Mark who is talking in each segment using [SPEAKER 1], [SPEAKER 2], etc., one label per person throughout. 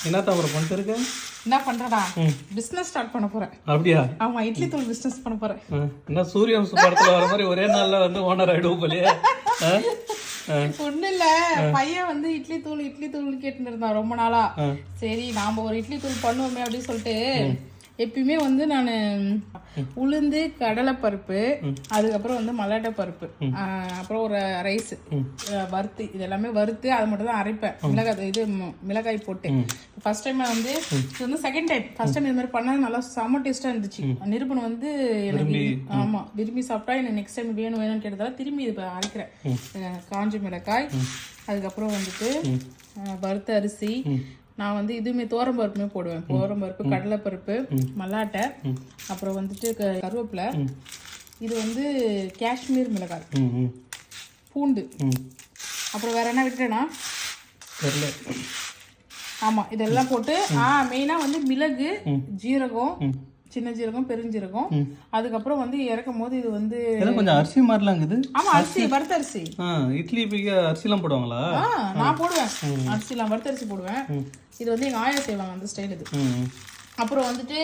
[SPEAKER 1] என்ன தவிர பண்ணிட்டு இருக்க?
[SPEAKER 2] என்ன பண்றடா? பிசினஸ் ஸ்டார்ட் பண்ண போறேன்.
[SPEAKER 1] அப்படியா?
[SPEAKER 2] ஆமா, இட்லி தூள் பிசினஸ் பண்ண போறேன்.
[SPEAKER 1] என்ன சூரியவம்ச படத்துல வர மாதிரி ஒரே நாள்ல வந்து ஓனர் ஆயிடுவோம் போலயே.
[SPEAKER 2] ஒண்ணு இல்ல, பையன் வந்து இட்லி தூள் கேட்டு இருந்தான் ரொம்ப நாளா. சரி நாம ஒரு இட்லி தூள் பண்ணுவோமே அப்படின்னு சொல்லிட்டு எப்பயுமே வந்து நான் உளுந்து, கடலைப்பருப்பு, அதுக்கப்புறம் வந்து மல்லாட்டை பருப்பு, அப்புறம் ஒரு ரைஸ் வறுத்து, இது எல்லாமே வறுத்து அதை மட்டும் தான் அரைப்பேன். மிளகாய் போட்டு. ஃபர்ஸ்ட் டைம் வந்து இது வந்து செகண்ட் டைம். ஃபர்ஸ்ட் டைம் இது மாதிரி பண்ணது நல்லா செம்ம டேஸ்டா இருந்துச்சு. நிரூபணம் வந்து எனக்கு ஆமா விரும்பி சாப்பிட்டா எனக்கு நெக்ஸ்ட் டைம் வேணும்னு கேட்டதால திரும்பி இது அரைக்கிறேன். காஞ்ச மிளகாய், அதுக்கப்புறம் வந்துட்டு வறுத்த அரிசி, நான் வந்து இதுவுமே தோரம்பருப்புமே போடுவேன். தோரம்பருப்பு, கடலைப்பருப்பு, மல்லாட்டை, அப்புறம் வந்துட்டு கருவேப்பிலை, இது வந்து காஷ்மீர் மிளகாய், பூண்டு, அப்புறம் வேற என்ன விட்டுறேன்னா ஆமா இதெல்லாம் போட்டு மெயினா வந்து மிளகு, ஜீரகம், சின்ன ஜீரகம், பெருஞ்சீரகம், அதுக்கப்புறம் வந்து இறக்கும் போது இது வந்து
[SPEAKER 1] கொஞ்சம் அரிசி மாதிரிலாம் இருக்குது.
[SPEAKER 2] ஆமா அரிசி, வறுத்த அரிசி.
[SPEAKER 1] இட்லி அரிசிலாம் போடுவாங்களா?
[SPEAKER 2] நான் போடுவேன் அரிசிலாம், வறுத்த அரிசி போடுவேன். இது வந்து எங்க ஆயா செய்வாங்க அந்த ஸ்டைல் இது. அப்புறம் வந்துட்டு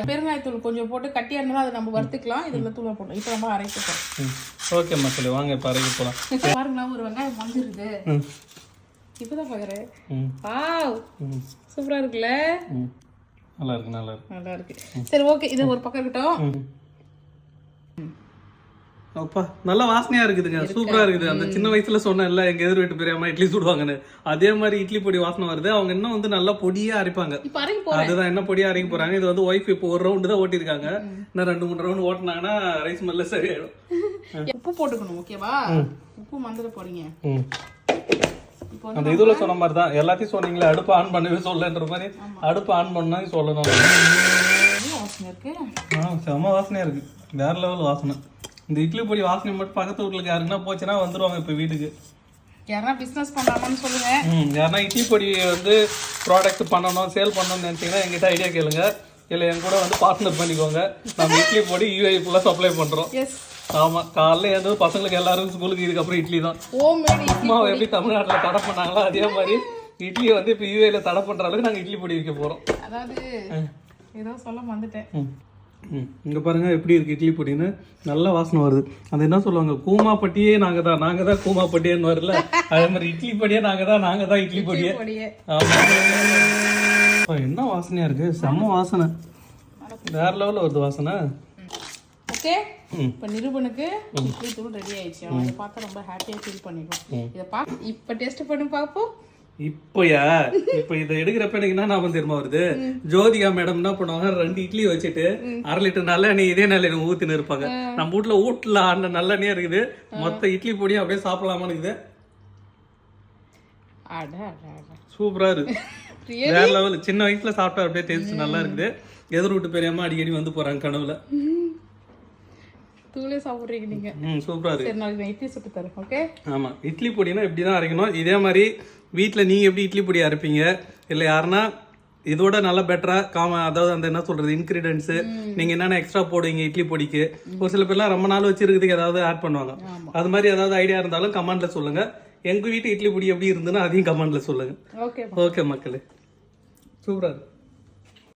[SPEAKER 2] பெருங்காயத்தூள் கொஞ்சம் போட்டு கட்டியா இருந்தாலும் அதை நம்ம வறுத்துக்கலாம். இதுல தூளை போடலாம். இப்போ நம்ம அரைக்கப்போம்.
[SPEAKER 1] ஓகே மக்களே, வாங்க இப்போ அரைக்க போலாம்.
[SPEAKER 2] பாருங்களா, ஒரு வெங்காயம் மஞ்சிருது. இப்பதான் பாக்குறேன். வாவ், சூப்பரா இருக்குல்ல? நல்லா இருக்கு. சரி ஓகே, இது ஒரு பக்கம் இருக்கட்டும்.
[SPEAKER 1] அப்பா நல்ல வாசனையா இருக்குதுங்க, சூப்பரா இருக்குது. அந்த சின்ன வயசுல சொன்னேன்ல எங்க எதிர் வீட்டு பெரியம்மா இட்லி சுடுவாங்கன்னு, அதே மாதிரி இட்லி பொடி வாசனை வருது. அவங்க இன்னும் வந்து நல்லா பொடியா அரைப்பாங்க. அதுதான் என்ன பொடியா அரைக்க போறாங்க. இது வந்து ஒய்ஃப் இப்போ ஒரு ரவுண்டு தான் ஓட்டிருக்காங்க. இன்னும் 2-3 ரவுண்ட் ஓட்டினாங்கன்னா ரைஸ் மெல்ல சரியாயிடும்.
[SPEAKER 2] உப்பு போட்டுக்கணும். ஓகேவா? உப்பு மந்திர போறீங்க.
[SPEAKER 1] அந்த இதுல சொன்ன மாதிரி தான் எல்லாத்தையும் சொன்னீங்களே, அடுப்பு ஆன் பண்ணவே சொல்லன்ற மாதிரி அடுப்பு ஆன் பண்ணா சொல்லணும். செம வாசனையா இருக்கு, வேற லெவல் வாசனை. இந்த இட்லி பொடி வாசனை மட்டும் பக்கத்து வீட்டுக்கு யாருக்குன்னா போச்சுன்னா வந்துருவாங்க இப்ப வீட்டுக்கு.
[SPEAKER 2] யாரா பிசினஸ் பண்ணலாமான்னு சொல்லுங்க.
[SPEAKER 1] யாரா இட்லி பொடி வந்து ப்ராடக்ட் பண்ணணும், சேல் பண்ணணும்னு நினைச்சீங்கன்னா எங்கிட்ட ஐடியா கேளுங்க. இல்ல என் கூட வந்து பார்ட்னர் பண்ணிக்கோங்க. நம்ம இட்லி பொடி யூஐ ஃபுல்லா சப்ளை பண்றோம். ஆமா, காலைல ஏதோ பசங்களுக்கு எல்லாரும் ஸ்கூலுக்கு இதுக்கப்புறம் இட்லி தான். அம்மாவை எப்படி தமிழ்நாட்டுல தடை பண்ணாங்களோ அதே மாதிரி இட்லியை வந்து இப்ப யூஏல தடை பண்ற அளவுக்கு நாங்க இட்லி பொடி வைக்க போறோம்.
[SPEAKER 2] அதாவது ஏதோ சொல்ல வந்துட்டேன்.
[SPEAKER 1] இங்க பாருங்க எப்படி இருக்கு இட்லி பொடின்னு, நல்ல வாசனை வருது. அது என்ன சொல்லுவாங்க, கூமாப்பட்டியே நாங்க தான் கூமாப்பட்டியன்னு வரல, அதே மாதிரி இட்லி பொடியே நாங்க தான் இட்லி பொடியே. ஆமா, என்ன வாசனையா இருக்கு, செம்ம வாசனை, வேற லெவல்ல வருது வாசனை.
[SPEAKER 2] ஓகே, இப்போ நிரூபனுக்கு இட்லி தூள் ரெடி ஆயிடுச்சு. அவன் இதை பார்த்தா ரொம்ப ஹாப்பியா ஃபீல் பண்ணிடுவான். இதை இப்போ டேஸ்ட் பண்ணி பார்ப்போம்.
[SPEAKER 1] இப்ப இதை எடுக்கிறப்ப எனக்கு என்ன ஞாபகம் தெரியுமா வருது, ஜோதிகா மேடம் என்ன பண்ணுவாங்க, 2 இட்லி வச்சுட்டு 1/2 லிட்டர் நல்லெண்ணெய் இதே நல்லெண்ணெய் ஊத்தின்னு இருப்பாங்க. நம்ம வீட்டுல ஆன நல்லெண்ணெய் இருக்குது, மொத்த இட்லி பொடியும் அப்படியே சாப்பிடலாமான்னு இருக்குது. சூப்பரா இருக்கு, வேற லெவல். சின்ன வயசுல சாப்பிட்டா அப்படியே டேஸ்ட் நல்லா இருக்குது. எதிர் வீட்டு பெரியம்மா அடிக்கடி வந்து போறாங்க கனவுல.
[SPEAKER 2] தூளே சாப்பிடுறீங்க நீங்க.
[SPEAKER 1] சூப்பரா இருக்கு.
[SPEAKER 2] சரி, நாளைக்கு நான் இட்லி சுட்டு தரேன். ஓகே. ஆமா,
[SPEAKER 1] இட்லி பொடினா இப்படிதான் அரைக்கணும். இதே மாதிரி வீட்டில் நீங்கள் எப்படி இட்லி பொடி அரைப்பீங்க, இல்லை யாருன்னா இதோட நல்லா பெட்டரா அதாவது அந்த என்ன சொல்றது இன்கிரீடியன்ஸ் நீங்க என்னென்ன எக்ஸ்ட்ரா போடுவீங்க இட்லி பொடிக்கு. ஒரு சில பேர்லாம் ரொம்ப நாள் வச்சிருக்கிறதுக்கு ஏதாவது ஆட் பண்ணுவாங்க. அது மாதிரி ஏதாவது ஐடியா இருந்தாலும் கமெண்ட்ல சொல்லுங்க. எங்க வீட்டு இட்லி பொடி எப்படி இருந்துன்னா அதையும் கமெண்ட்ல சொல்லுங்க. ஓகே மக்களே, சூப்பரா இருக்கு.